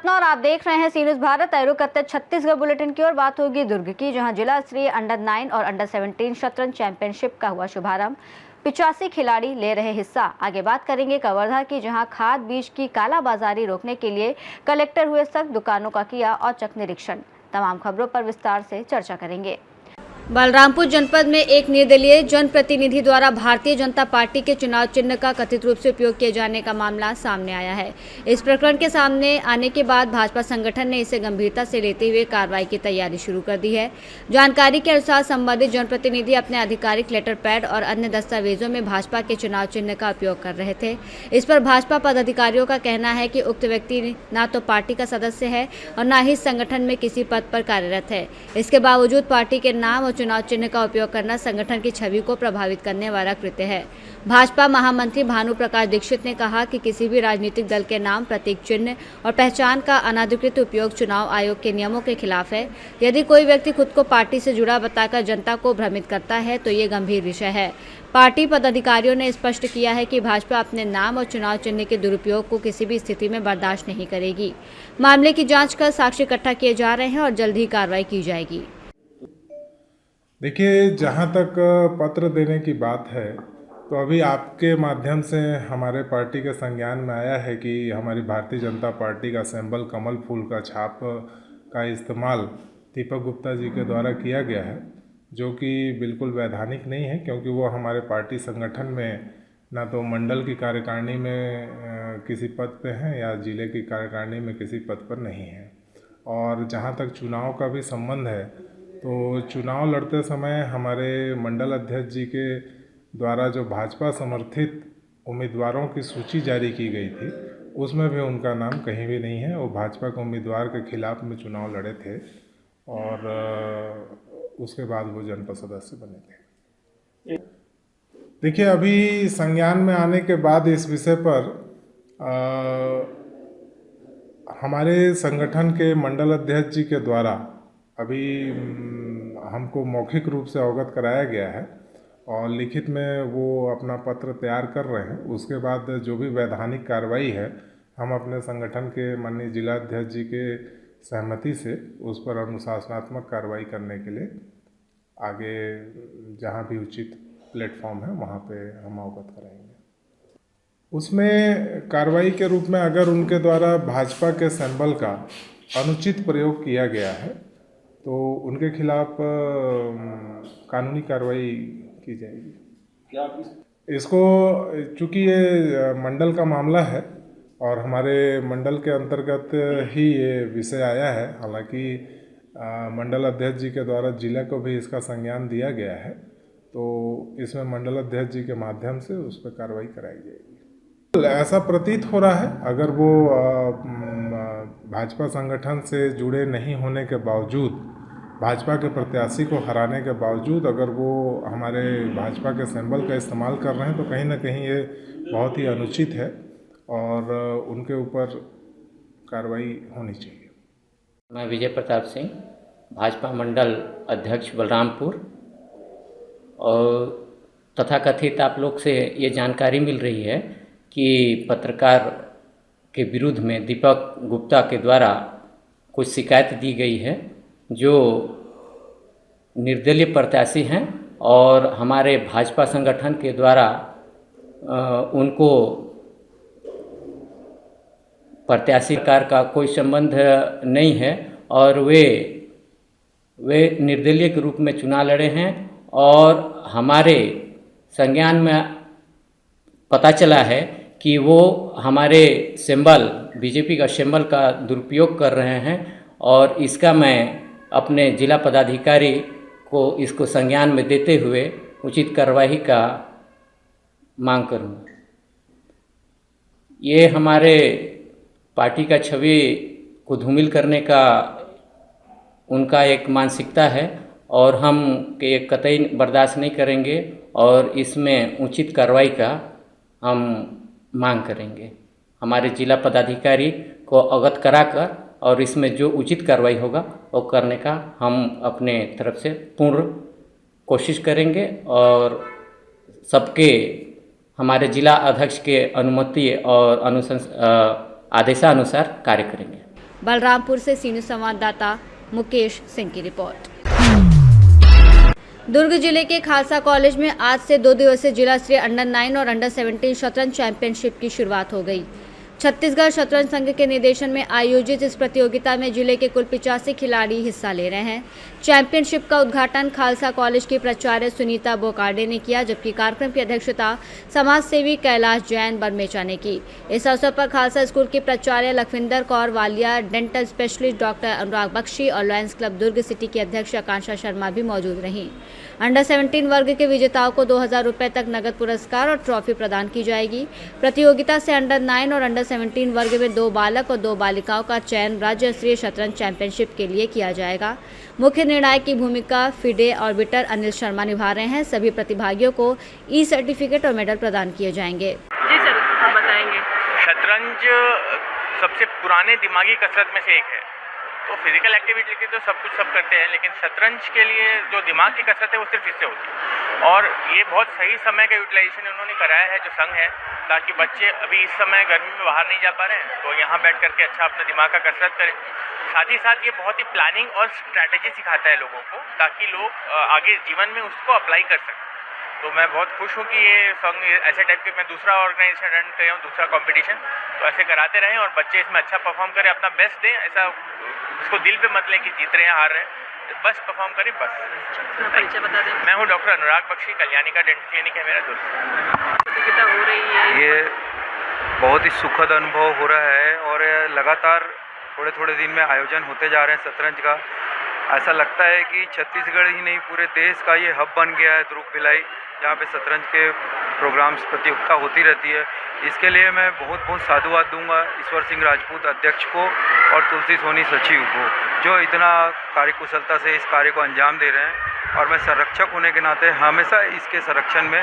सपना और आप देख रहे हैं सी न्यूज़ भारत। रुक करते छत्तीसगढ़ बुलेटिन की ओर। बात होगी दुर्ग की, जहां जिला स्तरीय अंडर 9 और अंडर 17 शतरंज चैंपियनशिप का हुआ शुभारंभ। 85 खिलाड़ी ले रहे हिस्सा। आगे बात करेंगे कवर्धा की, जहां खाद बीज की कालाबाजारी रोकने के लिए कलेक्टर हुए सख्त, दुकानों का किया औचक निरीक्षण। तमाम खबरों पर विस्तार से चर्चा करेंगे। बलरामपुर जनपद में एक निर्दलीय जनप्रतिनिधि द्वारा भारतीय जनता पार्टी के चुनाव चिन्ह का कथित रूप से उपयोग किए जाने का मामला सामने आया है। इस प्रकरण के सामने आने के बाद भाजपा संगठन ने इसे गंभीरता से लेते हुए कार्रवाई की तैयारी शुरू कर दी है। जानकारी के अनुसार संबंधित जनप्रतिनिधि अपने आधिकारिक लेटर पैड और अन्य दस्तावेजों में भाजपा के चुनाव चिन्ह का उपयोग कर रहे थे। इस पर भाजपा पदाधिकारियों का कहना है कि उक्त व्यक्ति न तो पार्टी का सदस्य है और न ही संगठन में किसी पद पर कार्यरत है। इसके बावजूद पार्टी के नाम और चुनाव चिन्ह का उपयोग करना संगठन की छवि को प्रभावित करने वाला कृत्य है। भाजपा महामंत्री भानु प्रकाश दीक्षित ने कहा कि किसी भी राजनीतिक दल के नाम, प्रतीक चिन्ह और पहचान का अनाधिकृत उपयोग चुनाव आयोग के नियमों के खिलाफ है। यदि कोई व्यक्ति खुद को पार्टी से जुड़ा बताकर जनता को भ्रमित करता है तो ये गंभीर विषय है। पार्टी पदाधिकारियों ने स्पष्ट किया है कि भाजपा अपने नाम और चुनाव चिन्ह के दुरुपयोग को किसी भी स्थिति में बर्दाश्त नहीं करेगी। मामले की जांच कर साक्ष्य इकट्ठा किए जा रहे हैं और जल्द ही कार्रवाई की जाएगी। देखिए, जहाँ तक पत्र देने की बात है तो अभी आपके माध्यम से हमारे पार्टी के संज्ञान में आया है कि हमारी भारतीय जनता पार्टी का सिंबल कमल फूल का छाप का इस्तेमाल दीपक गुप्ता जी के द्वारा किया गया है, जो कि बिल्कुल वैधानिक नहीं है, क्योंकि वो हमारे पार्टी संगठन में ना तो मंडल की कार्यकारिणी में किसी पद पे हैं या जिले की कार्यकारिणी में किसी पद पर नहीं है। और जहाँ तक चुनाव का भी संबंध है तो चुनाव लड़ते समय हमारे मंडल अध्यक्ष जी के द्वारा जो भाजपा समर्थित उम्मीदवारों की सूची जारी की गई थी, उसमें भी उनका नाम कहीं भी नहीं है। वो भाजपा के उम्मीदवार के खिलाफ में चुनाव लड़े थे और उसके बाद वो जनपद सदस्य बने थे। देखिए, अभी संज्ञान में आने के बाद इस विषय पर हमारे संगठन के मंडल अध्यक्ष जी के द्वारा अभी हमको मौखिक रूप से अवगत कराया गया है और लिखित में वो अपना पत्र तैयार कर रहे हैं। उसके बाद जो भी वैधानिक कार्रवाई है, हम अपने संगठन के माननीय जिला अध्यक्ष जी के सहमति से उस पर अनुशासनात्मक कार्रवाई करने के लिए आगे जहाँ भी उचित प्लेटफॉर्म है वहाँ पे हम अवगत कराएंगे। उसमें कार्रवाई के रूप में अगर उनके द्वारा भाजपा के सिंबल का अनुचित प्रयोग किया गया है तो उनके खिलाफ कानूनी कार्रवाई की जाएगी। क्या इसको, चूँकि ये मंडल का मामला है और हमारे मंडल के अंतर्गत ही ये विषय आया है, हालांकि मंडल अध्यक्ष जी के द्वारा जिला को भी इसका संज्ञान दिया गया है, तो इसमें मंडल अध्यक्ष जी के माध्यम से उस पर कार्रवाई कराई जाएगी। ऐसा प्रतीत हो रहा है, अगर वो भाजपा संगठन से जुड़े नहीं होने के बावजूद, भाजपा के प्रत्याशी को हराने के बावजूद अगर वो हमारे भाजपा के सिंबल का इस्तेमाल कर रहे हैं तो कहीं ना कहीं ये बहुत ही अनुचित है और उनके ऊपर कार्रवाई होनी चाहिए। मैं विजय प्रताप सिंह, भाजपा मंडल अध्यक्ष बलरामपुर। और तथाकथित आप लोग से ये जानकारी मिल रही है कि पत्रकार के विरुद्ध में दीपक गुप्ता के द्वारा कुछ शिकायत दी गई है, जो निर्दलीय प्रत्याशी हैं और हमारे भाजपा संगठन के द्वारा उनको प्रत्याशी कार का कोई संबंध नहीं है और वे निर्दलीय के रूप में चुनाव लड़े हैं। और हमारे संज्ञान में पता चला है कि वो हमारे सिंबल, बीजेपी का सिंबल का दुरुपयोग कर रहे हैं और इसका मैं अपने जिला पदाधिकारी को इसको संज्ञान में देते हुए उचित कार्रवाई का मांग करूँगा। ये हमारे पार्टी का छवि को धूमिल करने का उनका एक मानसिकता है और हम के कतई बर्दाश्त नहीं करेंगे और इसमें उचित कार्रवाई का हम मांग करेंगे। हमारे जिला पदाधिकारी को अवगत कराकर और इसमें जो उचित कार्रवाई होगा वो करने का हम अपने तरफ से पूर्ण कोशिश करेंगे और सबके हमारे जिला अध्यक्ष के अनुमति और आदेशानुसार कार्य करेंगे। बलरामपुर से सीनियर संवाददाता मुकेश सिंह की रिपोर्ट। दुर्ग जिले के खालसा कॉलेज में आज से 2 दिवसीय जिला स्तरीय अंडर 9 और अंडर 17 शतरंज चैंपियनशिप की शुरुआत हो गई। छत्तीसगढ़ शतरंज संघ के निर्देशन में आयोजित इस प्रतियोगिता में जिले के कुल 85 खिलाड़ी हिस्सा ले रहे हैं। चैंपियनशिप का उद्घाटन खालसा कॉलेज की प्राचार्य सुनीता बोकार्डे ने किया, जबकि कार्यक्रम की अध्यक्षता समाज सेवी कैलाश जैन बरमेचा ने की। इस अवसर पर खालसा स्कूल की प्राचार्य Lakhwinder Kaur Walia, dental specialist doctor Anurag Bakshi और लॉयंस क्लब दुर्ग सिटी की अध्यक्ष आकांक्षा शर्मा भी मौजूद रहीं। अंडर 17 वर्ग के विजेताओं को 2000 रुपये तक नगद पुरस्कार और ट्रॉफी प्रदान की जाएगी। प्रतियोगिता से अंडर 9 और अंडर 17 वर्ग में 2 बालक और 2 बालिकाओं का चयन राज्य स्तरीय शतरंज चैंपियनशिप के लिए किया जाएगा। मुख्य निर्णायक की भूमिका फिडे ऑर्बिटर अनिल शर्मा निभा रहे हैं। सभी प्रतिभागियों को ई सर्टिफिकेट और मेडल प्रदान किए जाएंगे। जी सर, आप बताएंगे। शतरंज सबसे पुराने दिमागी कसरत में से एक है। तो फिजिकल एक्टिविटी के तो सब कुछ सब करते हैं, लेकिन शतरंज के लिए जो दिमाग की कसरत है वो सिर्फ इससे होती है। और ये बहुत सही समय का यूटिलाइजेशन उन्होंने कराया है जो संघ है, ताकि बच्चे अभी इस समय गर्मी में बाहर नहीं जा पा रहे हैं तो यहाँ बैठ करके अच्छा अपने दिमाग का कसरत करें। साथ ही साथ ये बहुत ही प्लानिंग और स्ट्रैटेजी सिखाता है लोगों को, ताकि लोग आगे जीवन में उसको अप्लाई कर सकें। तो मैं बहुत खुश हूँ कि ये संघ ऐसे टाइप के, मैं दूसरा ऑर्गेनाइजेशन रन कर रहा हूँ, दूसरा कंपटीशन, तो ऐसे कराते रहें और बच्चे इसमें अच्छा परफॉर्म करें, अपना बेस्ट दें। ऐसा उसको दिल पे मत लें कि जीत रहे हैं हार रहे हैं, बस परफॉर्म करें बस। परिचय बता दें। मैं हूँ डॉक्टर अनुराग बख्शी, कल्याणी का डेंटल क्लिनिक है मेरा दुर्ग। प्रतियोगिता हो रही है, ये बहुत ही सुखद अनुभव हो रहा है और लगातार थोड़े थोड़े दिन में आयोजन होते जा रहे हैं शतरंज का। ऐसा लगता है कि छत्तीसगढ़ ही नहीं पूरे देश का ये हब बन गया है दुर्ग भिलाई, जहाँ पे शतरंज के प्रोग्राम्स प्रतियोगिता होती रहती है। इसके लिए मैं बहुत बहुत साधुवाद दूंगा ईश्वर सिंह राजपूत अध्यक्ष को और तुलसी सोनी सचिव को, जो इतना कार्यकुशलता से इस कार्य को अंजाम दे रहे हैं। और मैं संरक्षक होने के नाते हमेशा इसके संरक्षण में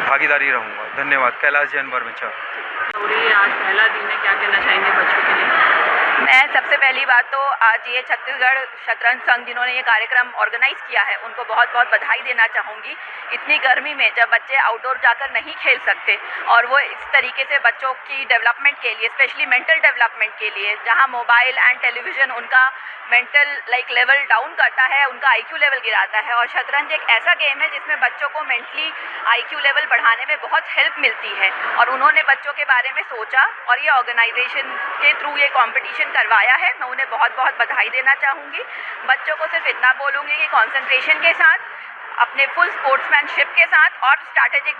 भागीदारी रहूँगा। धन्यवाद। कैलाश जैन बरमेचा। हो रही है, आज पहला दिन है, क्या कहना चाहेंगे बच्चों के लिए? मैं सबसे पहली बात तो आज ये छत्तीसगढ़ शतरंज संघ जिन्होंने ये कार्यक्रम ऑर्गेनाइज किया है उनको बहुत बहुत बधाई देना चाहूँगी। इतनी गर्मी में जब बच्चे आउटडोर जाकर नहीं खेल सकते और वो इस तरीके से बच्चों की डेवलपमेंट के लिए, स्पेशली मेंटल डेवलपमेंट के लिए, जहाँ मोबाइल एंड टेलीविज़न उनका मेंटल लेवल डाउन करता है, उनका IQ लेवल गिराता है, और शतरंज एक ऐसा गेम है जिसमें बच्चों को मेंटली IQ लेवल बढ़ाने में बहुत हेल्प मिलती है। और उन्होंने बच्चों के बारे में सोचा और ये ऑर्गेनाइजेशन के थ्रू ये कॉम्पिटिशन करवाया है। मैं उन्हें बहुत बहुत बधाई देना चाहूँगी। बच्चों को सिर्फ इतना बोलूँगी कि कॉन्सेंट्रेशन के साथ, अपने फुल स्पोर्ट्समैनशिप के साथ और स्ट्रैटेजिक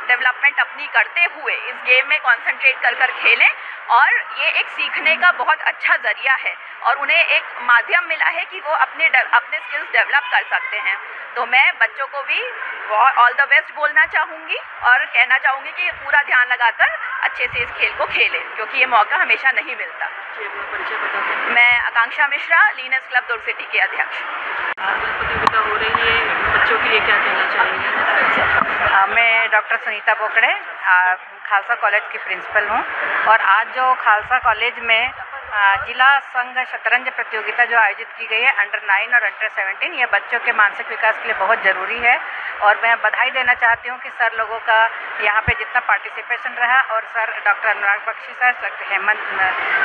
डेवलपमेंट अपनी करते हुए इस गेम में कंसंट्रेट कर खेलें। और ये एक सीखने का बहुत अच्छा ज़रिया है और उन्हें एक माध्यम मिला है कि वो अपने स्किल्स डेवलप कर सकते हैं। तो मैं बच्चों को भी ऑल द बेस्ट बोलना चाहूँगी और कहना चाहूँगी कि पूरा ध्यान लगाकर अच्छे से इस खेल को खेलें, क्योंकि ये मौका हमेशा नहीं मिलता। परिचय बता दें। मैं आकांक्षा मिश्रा, लीनस क्लब दुर्ग सिटी की अध्यक्ष। प्रतियोगिता हो रही है, बच्चों के लिए क्या कहना चाहेंगे? मैं डॉक्टर सुनीता बोकड़े, खालसा कॉलेज की प्रिंसिपल हूँ। और आज जो खालसा कॉलेज में जिला संघ शतरंज प्रतियोगिता जो आयोजित की गई है अंडर 9 और अंडर 17, ये बच्चों के मानसिक विकास के लिए बहुत ज़रूरी है। और मैं बधाई देना चाहती हूँ कि सर लोगों का यहाँ पे जितना पार्टिसिपेशन रहा, और sir doctor Anurag Bakshi sir Hemant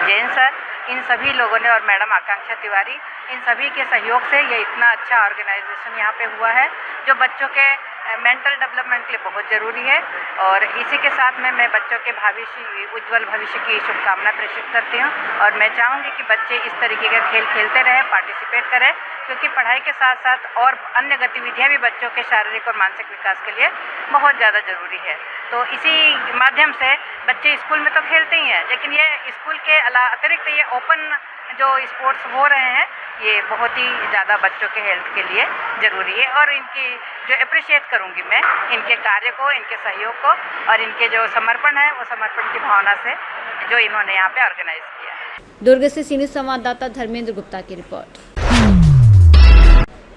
Jain sir, इन सभी लोगों ने, और मैडम आकांक्षा तिवारी, इन सभी के सहयोग से ये इतना अच्छा ऑर्गेनाइजेशन यहाँ पे हुआ है जो बच्चों के मेंटल डेवलपमेंट के लिए बहुत ज़रूरी है। और इसी के साथ में मैं बच्चों के उज्जवल भविष्य की शुभकामना प्रेषित करती हूँ। और मैं चाहूँगी कि बच्चे इस तरीके का खेल खेलते रहें, पार्टिसिपेट करें, क्योंकि पढ़ाई के साथ साथ और अन्य गतिविधियाँ भी बच्चों के शारीरिक और मानसिक विकास के लिए बहुत ज़्यादा ज़रूरी है। तो इसी माध्यम से बच्चे स्कूल में तो खेलते ही हैं, लेकिन ये स्कूल के अतिरिक्त ये ओपन जो स्पोर्ट्स हो रहे हैं, ये बहुत ही ज़्यादा बच्चों के हेल्थ के लिए ज़रूरी है। और इनकी जो अप्रिशिएट करूँगी मैं इनके कार्य को, इनके सहयोग को, और इनके जो समर्पण है वो समर्पण की भावना से जो इन्होंने यहाँ पे ऑर्गेनाइज किया है। दुर्ग से सीनियर संवाददाता धर्मेंद्र गुप्ता की रिपोर्ट।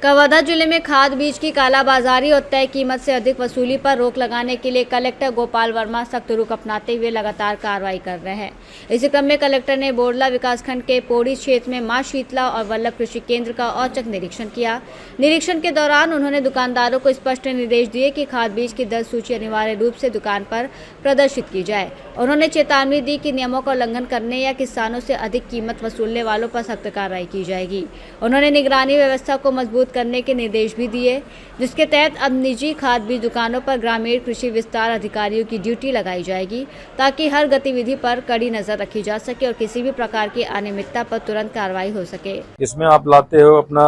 कवर्धा जिले में खाद बीज की कालाबाजारी और तय कीमत से अधिक वसूली पर रोक लगाने के लिए कलेक्टर गोपाल वर्मा सख्त रुख अपनाते हुए लगातार कार्रवाई कर रहे हैं। इसी क्रम में कलेक्टर ने बोरला विकासखंड के पोड़ी क्षेत्र में मां शीतला और वल्लभ कृषि केंद्र का औचक निरीक्षण किया। निरीक्षण के दौरान उन्होंने दुकानदारों को स्पष्ट निर्देश दिए कि खाद बीज की दर सूची अनिवार्य रूप से दुकान पर प्रदर्शित की जाए। उन्होंने चेतावनी दी कि नियमों का उल्लंघन करने या किसानों से अधिक कीमत वसूलने वालों पर सख्त कार्रवाई की जाएगी। उन्होंने निगरानी व्यवस्था को मजबूत करने के निर्देश भी दिए, जिसके तहत अब निजी खाद बीज दुकानों पर ग्रामीण कृषि विस्तार अधिकारियों की ड्यूटी लगाई जाएगी, ताकि हर गतिविधि पर कड़ी नजर रखी जा सके और किसी भी प्रकार की अनियमितता पर तुरंत कार्रवाई हो सके। इसमें आप लाते हो अपना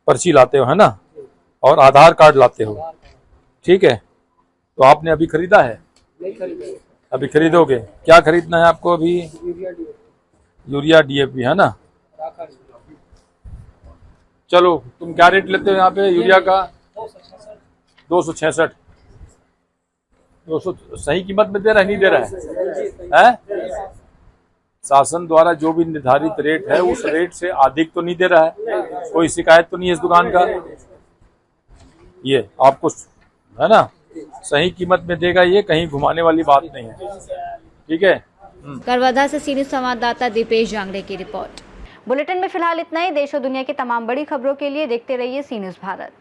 पर्ची लाते हो, है ना, और आधार कार्ड लाते हो, ठीक है। तो आपने अभी खरीदा है? अभी खरीदोगे? क्या खरीदना है आपको अभी? यूरिया DAP, है ना। चलो, तुम क्या रेट लेते हो यहाँ पे यूरिया का? 266। 200 सही कीमत में दे रहा है, नहीं दे रहा है? शासन द्वारा जो भी निर्धारित रेट है उस रेट से अधिक तो नहीं दे रहा है। कोई शिकायत तो नहीं है इस दुकान का? ये आपको, है ना, सही कीमत में देगा, ये कहीं घुमाने वाली बात नहीं है, ठीक है। कवर्धा से सीनियर संवाददाता दीपेश जांगड़े की रिपोर्ट। बुलेटिन में फिलहाल इतना ही। देश और दुनिया की तमाम बड़ी खबरों के लिए देखते रहिए सी न्यूज़ भारत।